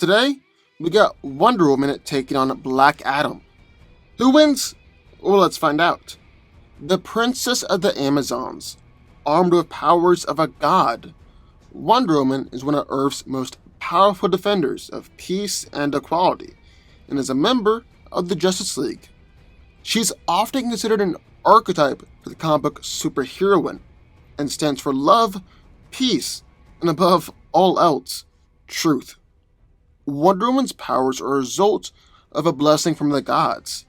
Today, we got Wonder Woman taking on Black Adam. Who wins? Well, let's find out. The Princess of the Amazons, armed with powers of a god, Wonder Woman is one of Earth's most powerful defenders of peace and equality, and is a member of the Justice League. She's often considered an archetype for the comic book superheroine, and stands for love, peace, and above all else, truth. Wonder Woman's powers are a result of a blessing from the gods,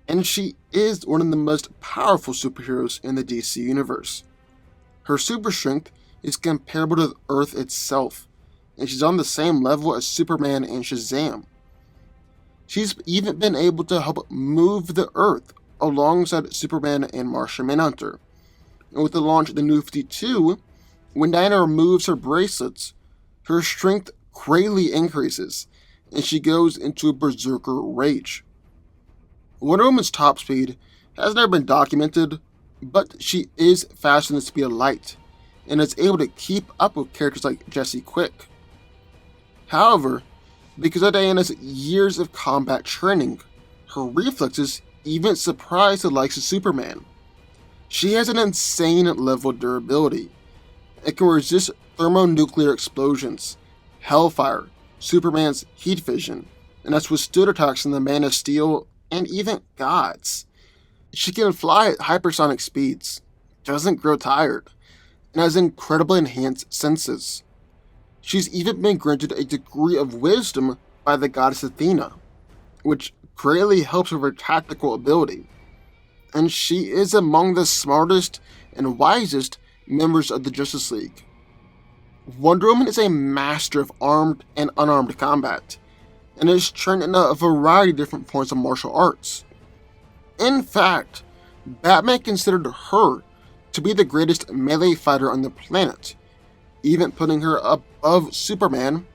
and she is one of the most powerful superheroes in the DC universe. Her super strength is comparable to Earth itself, and she's on the same level as Superman and Shazam. She's even been able to help move the Earth alongside Superman and Martian Manhunter. And with the launch of the New 52, when Diana removes her bracelets, her strength greatly increases, and she goes into a berserker rage. Wonder Woman's top speed has never been documented, but she is faster than the speed of light, and is able to keep up with characters like Jesse Quick. However, because of Diana's years of combat training, her reflexes even surprise the likes of Superman. She has an insane level of durability, and can resist thermonuclear explosions, Hellfire, Superman's heat vision, and has withstood attacks from the Man of Steel and even gods. She can fly at hypersonic speeds, doesn't grow tired, and has incredibly enhanced senses. She's even been granted a degree of wisdom by the goddess Athena, which greatly helps with her tactical ability, and she is among the smartest and wisest members of the Justice League. Wonder Woman is a master of armed and unarmed combat, and is trained in a variety of different forms of martial arts. In fact, Batman considered her to be the greatest melee fighter on the planet, even putting her above Superman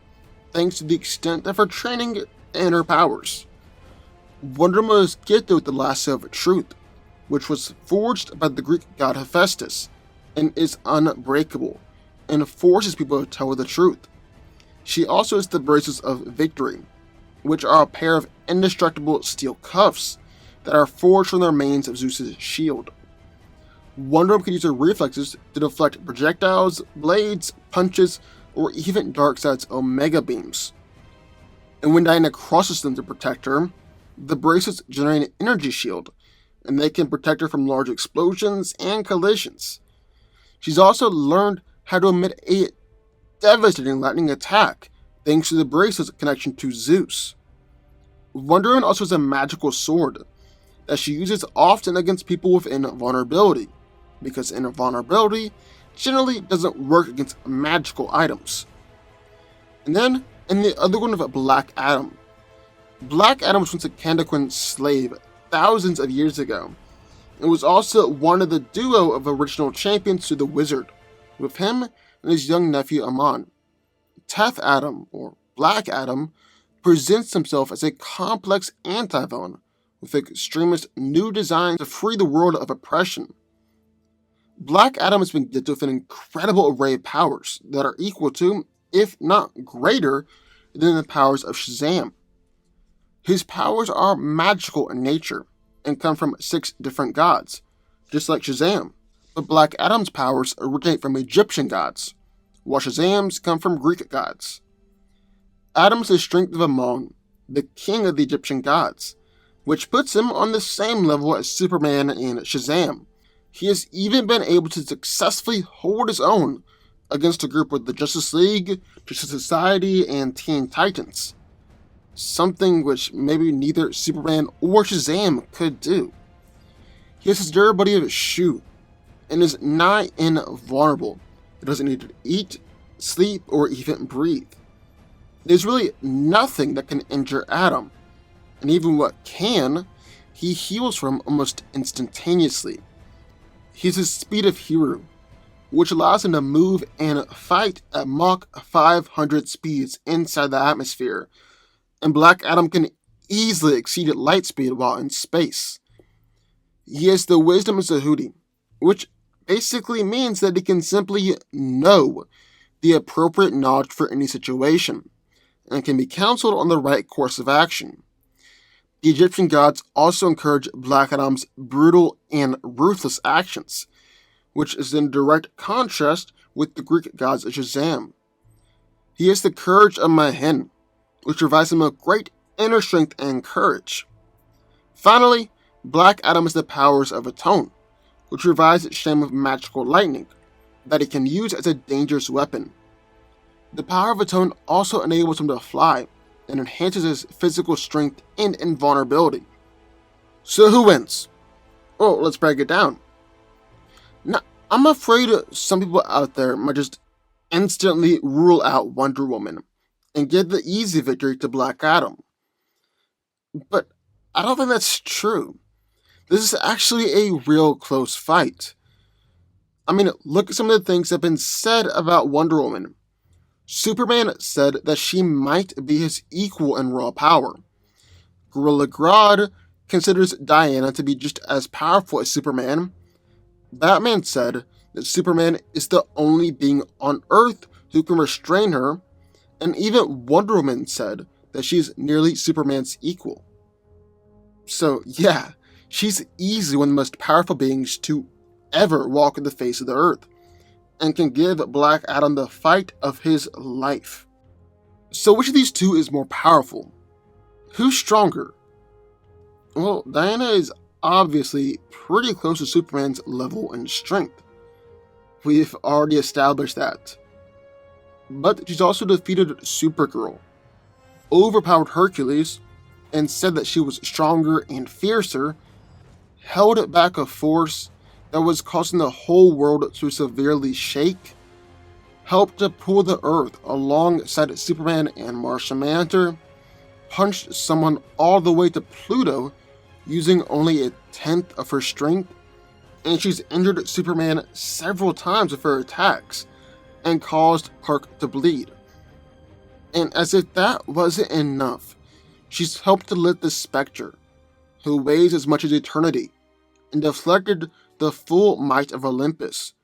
thanks to the extent of her training and her powers. Wonder Woman was gifted with the lasso of truth, which was forged by the Greek god Hephaestus, and is unbreakable, and forces people to tell her the truth. She also has the bracelets of victory, which are a pair of indestructible steel cuffs that are forged from the remains of Zeus's shield. Wonder Woman can use her reflexes to deflect projectiles, blades, punches, or even Darkseid's Omega beams. And when Diana crosses them to protect her, the bracelets generate an energy shield, and they can protect her from large explosions and collisions. She's also learned how to emit a devastating lightning attack thanks to the bracelet's connection to Zeus. Wonder Woman also has a magical sword that she uses often against people with invulnerability, because invulnerability generally doesn't work against magical items. And then, in the other one of Black Adam. Black Adam was once a Kandaquin slave thousands of years ago, and was also one of the duo of original champions to the Wizard, with him and his young nephew Amon. Teth Adam, or Black Adam, presents himself as a complex anti-villain, with extremist new designs to free the world of oppression. Black Adam has been gifted with an incredible array of powers that are equal to, if not greater, than the powers of Shazam. His powers are magical in nature, and come from 6 different gods, just like Shazam, but Black Adam's powers originate from Egyptian gods, while Shazam's come from Greek gods. Adam is the strength of Amon, the king of the Egyptian gods, which puts him on the same level as Superman and Shazam. He has even been able to successfully hold his own against a group with the Justice League, Justice Society, and Teen Titans. Something which maybe neither Superman or Shazam could do. He has his durability of a shoe, and is nigh invulnerable. He doesn't need to eat, sleep, or even breathe. There's really nothing that can injure Adam, and even what can, he heals from almost instantaneously. He has the speed of Hero, which allows him to move and fight at Mach 500 speeds inside the atmosphere, and Black Adam can easily exceed light speed while in space. He has the wisdom of Zahudi, which basically means that he can simply know the appropriate knowledge for any situation, and can be counseled on the right course of action. The Egyptian gods also encourage Black Adam's brutal and ruthless actions, which is in direct contrast with the Greek god's Shazam. He has the courage of Mahin, which provides him with great inner strength and courage. Finally, Black Adam has the powers of Atone, which provides Shem with magical lightning that he can use as a dangerous weapon. The power of Atone also enables him to fly and enhances his physical strength and invulnerability. So who wins? Well, let's break it down. Now, I'm afraid some people out there might just instantly rule out Wonder Woman and give the easy victory to Black Adam. But I don't think that's true. This is actually a real close fight. I mean, look at some of the things that have been said about Wonder Woman. Superman said that she might be his equal in raw power. Gorilla Grodd considers Diana to be just as powerful as Superman. Batman said that Superman is the only being on Earth who can restrain her, and even Wonder Woman said that she's nearly Superman's equal. So yeah, she's easily one of the most powerful beings to ever walk the face of the Earth, and can give Black Adam the fight of his life. So which of these two is more powerful? Who's stronger? Well, Diana is obviously pretty close to Superman's level and strength. We've already established that. But she's also defeated Supergirl, overpowered Hercules, and said that she was stronger and fiercer, held back a force that was causing the whole world to severely shake, helped to pull the Earth alongside Superman and Martian Manhunter, punched someone all the way to Pluto using only a tenth of her strength, and she's injured Superman several times with her attacks and caused Clark to bleed. And as if that wasn't enough, she's helped to lift the Spectre, who weighs as much as eternity, and deflected the full might of Olympus,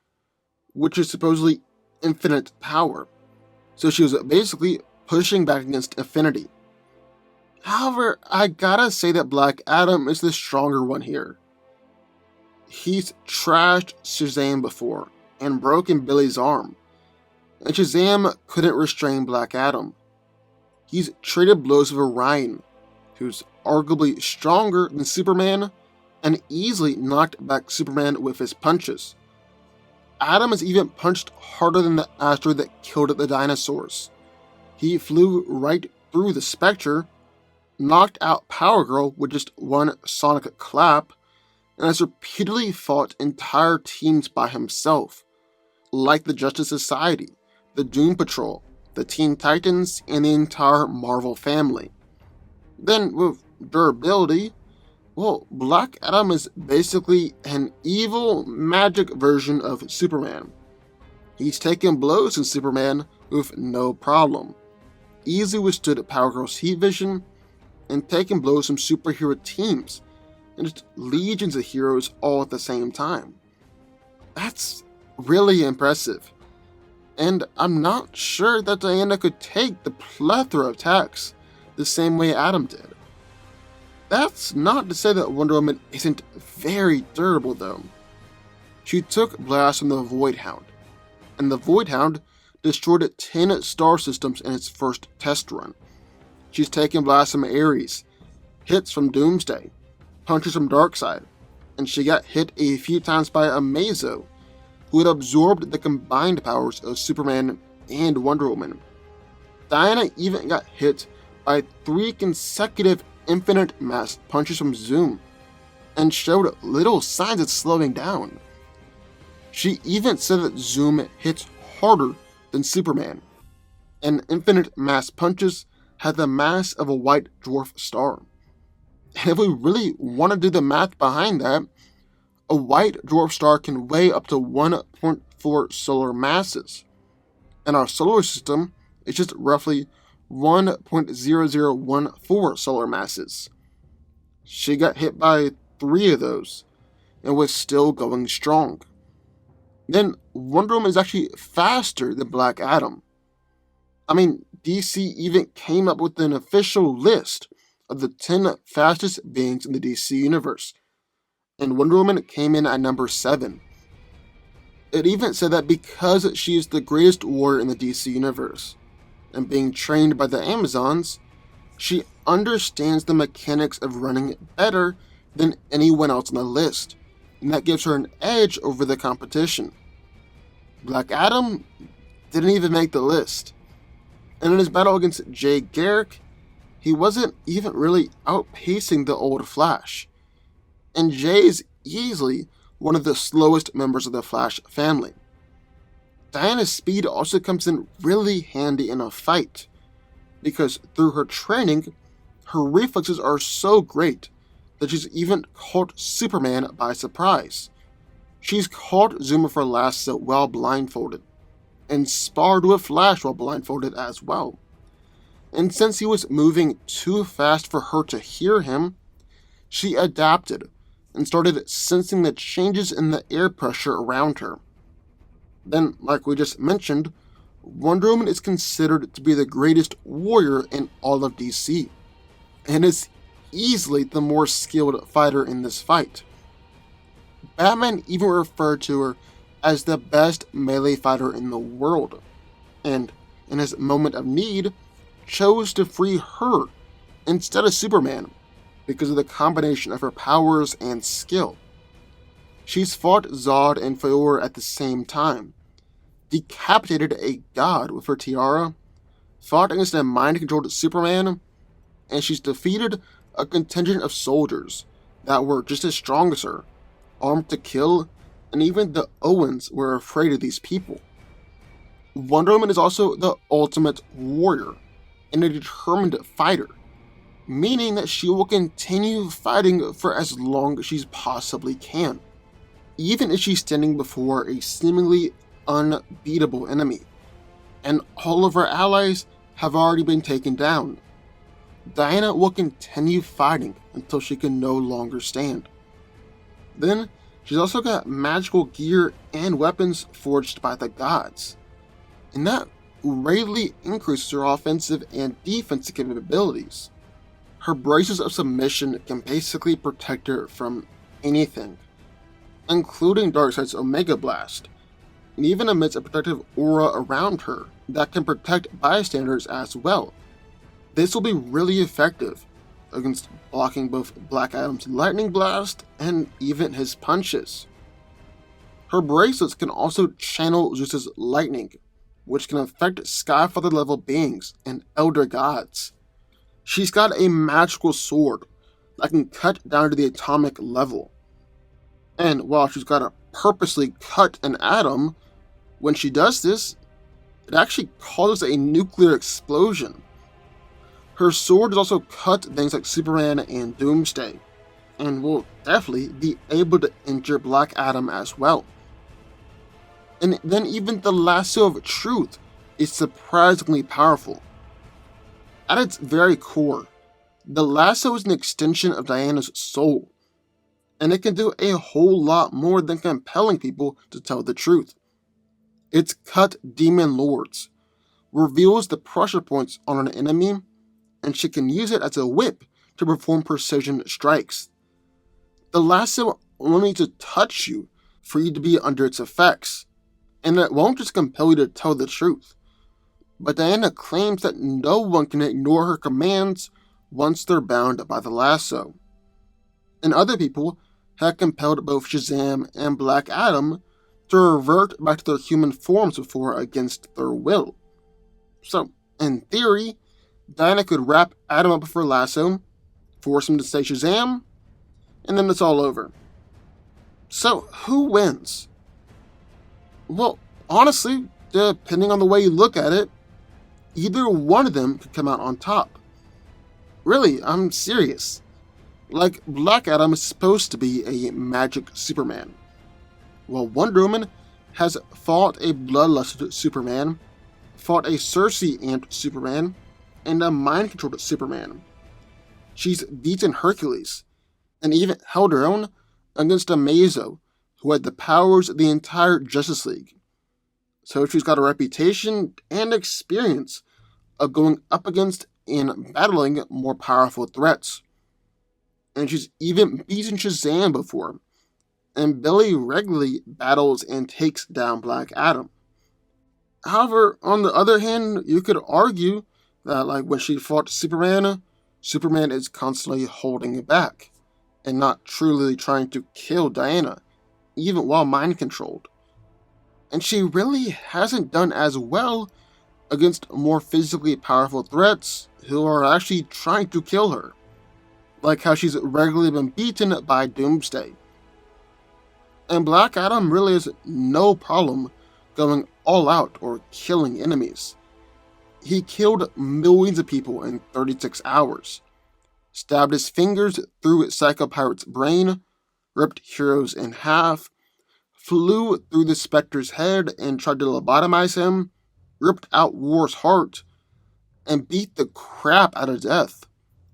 which is supposedly infinite power. So she was basically pushing back against infinity. However, I gotta say that Black Adam is the stronger one here. He's trashed Shazam before and broken Billy's arm, and Shazam couldn't restrain Black Adam. He's traded blows with Orion, who's arguably stronger than Superman, and easily knocked back Superman with his punches. Adam has even punched harder than the asteroid that killed the dinosaurs. He flew right through the Spectre, knocked out Power Girl with just one sonic clap, and has repeatedly fought entire teams by himself, like the Justice Society, the Doom Patrol, the Teen Titans, and the entire Marvel family. Then, with durability, well, Black Adam is basically an evil, magic version of Superman. He's taken blows from Superman with no problem, easily withstood Power Girl's heat vision, and taken blows from superhero teams, and just legions of heroes all at the same time. That's really impressive. And I'm not sure that Diana could take the plethora of attacks the same way Adam did. That's not to say that Wonder Woman isn't very durable though. She took blasts from the Void Hound, and the Void Hound destroyed 10 star systems in its first test run. She's taken blasts from Ares, hits from Doomsday, punches from Darkseid, and she got hit a few times by Amazo, who had absorbed the combined powers of Superman and Wonder Woman. Diana even got hit by 3 consecutive infinite mass punches from Zoom, and showed little signs of slowing down. She even said that Zoom hits harder than Superman, and infinite mass punches had the mass of a white dwarf star. And if we really want to do the math behind that, a white dwarf star can weigh up to 1.4 solar masses, and our solar system is just roughly 1.0014 solar masses. She got hit by 3 of those, and was still going strong. Then Wonder Woman is actually faster than Black Adam. I mean, DC even came up with an official list of the 10 fastest beings in the DC universe, and Wonder Woman came in at number 7. It even said that because she is the greatest warrior in the DC universe, and being trained by the Amazons, she understands the mechanics of running better than anyone else on the list, and that gives her an edge over the competition. Black Adam didn't even make the list, and in his battle against Jay Garrick, he wasn't even really outpacing the old Flash, and Jay is easily one of the slowest members of the Flash family. Diana's speed also comes in really handy in a fight, because through her training, her reflexes are so great that she's even caught Superman by surprise. She's caught Zuma for lasso while blindfolded, and sparred with Flash while blindfolded as well. And since he was moving too fast for her to hear him, she adapted and started sensing the changes in the air pressure around her. Then, like we just mentioned, Wonder Woman is considered to be the greatest warrior in all of DC, and is easily the more skilled fighter in this fight. Batman even referred to her as the best melee fighter in the world, and in his moment of need, chose to free her instead of Superman because of the combination of her powers and skill. She's fought Zod and Feor at the same time, decapitated a god with her tiara, fought against a mind-controlled Superman, and she's defeated a contingent of soldiers that were just as strong as her, armed to kill, and even the Owens were afraid of these people. Wonder Woman is also the ultimate warrior and a determined fighter, meaning that she will continue fighting for as long as she possibly can, even if she's standing before a seemingly unbeatable enemy, and all of her allies have already been taken down. Diana will continue fighting until she can no longer stand. Then, she's also got magical gear and weapons forged by the gods, and that greatly increases her offensive and defensive capabilities. Her braces of submission can basically protect her from anything, including Darkseid's Omega Blast, and even emits a protective aura around her that can protect bystanders as well. This will be really effective against blocking both Black Adam's lightning blast and even his punches. Her bracelets can also channel Zeus's lightning, which can affect Skyfather level beings and elder gods. She's got a magical sword that can cut down to the atomic level. And while she's got to purposely cut an atom, when she does this, it actually causes a nuclear explosion. Her sword has also cut things like Superman and Doomsday, and will definitely be able to injure Black Adam as well. And then even the lasso of truth is surprisingly powerful. At its very core, the lasso is an extension of Diana's soul, and it can do a whole lot more than compelling people to tell the truth. It's cut demon lords, reveals the pressure points on an enemy, and she can use it as a whip to perform precision strikes. The lasso only needs to touch you for you to be under its effects, and it won't just compel you to tell the truth. But Diana claims that no one can ignore her commands once they're bound by the lasso. And other people have compelled both Shazam and Black Adam to revert back to their human forms before against their will. So, in theory, Diana could wrap Adam up with her lasso, force him to say Shazam, and then it's all over. So, who wins? Well, honestly, depending on the way you look at it, either one of them could come out on top. Really, I'm serious. Like, Black Adam is supposed to be a magic Superman, while Wonder Woman has fought a bloodlusted Superman, fought a Cersei-amped Superman, and a mind-controlled Superman. She's beaten Hercules, and even held her own against Amazo, who had the powers of the entire Justice League. So she's got a reputation and experience of going up against and battling more powerful threats. And she's even beaten Shazam before, and Billy regularly battles and takes down Black Adam. However, on the other hand, you could argue that, like, when she fought Superman, Superman is constantly holding it back and not truly trying to kill Diana, even while mind controlled. And she really hasn't done as well against more physically powerful threats who are actually trying to kill her, like how she's regularly been beaten by Doomsday. And Black Adam really has no problem going all out or killing enemies. He killed millions of people in 36 hours, stabbed his fingers through Psycho Pirate's brain, ripped heroes in half, flew through the Spectre's head and tried to lobotomize him, ripped out War's heart, and beat the crap out of Death,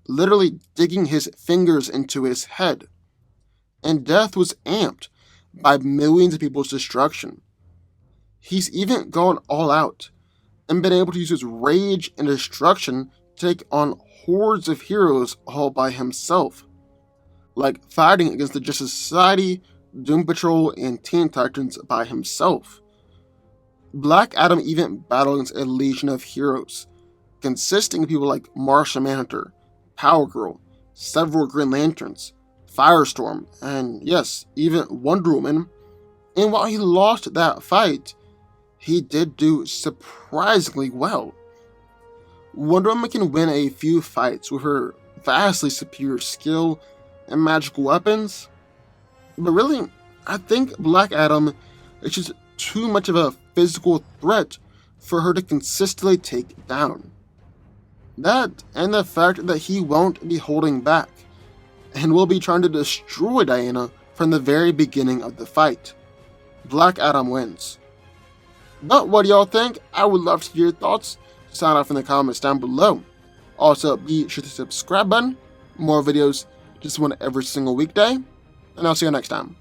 literally digging his fingers into his head. And Death was amped by millions of people's destruction. He's even gone all out and been able to use his rage and destruction to take on hordes of heroes all by himself, like fighting against the Justice Society, Doom Patrol, and Teen Titans by himself. Black Adam even battled against a legion of heroes, consisting of people like Martian Manhunter, Power Girl, several Green Lanterns, Firestorm, and yes, even Wonder Woman. And while he lost that fight, he did do surprisingly well. Wonder Woman can win a few fights with her vastly superior skill and magical weapons, but really, I think Black Adam is just too much of a physical threat for her to consistently take down. That, and the fact that he won't be holding back, and will be trying to destroy Diana from the very beginning of the fight. Black Adam wins. But what do y'all think? I would love to hear your thoughts. Sign off in the comments down below. Also, be sure to subscribe button. More videos just one every single weekday. And I'll see you next time.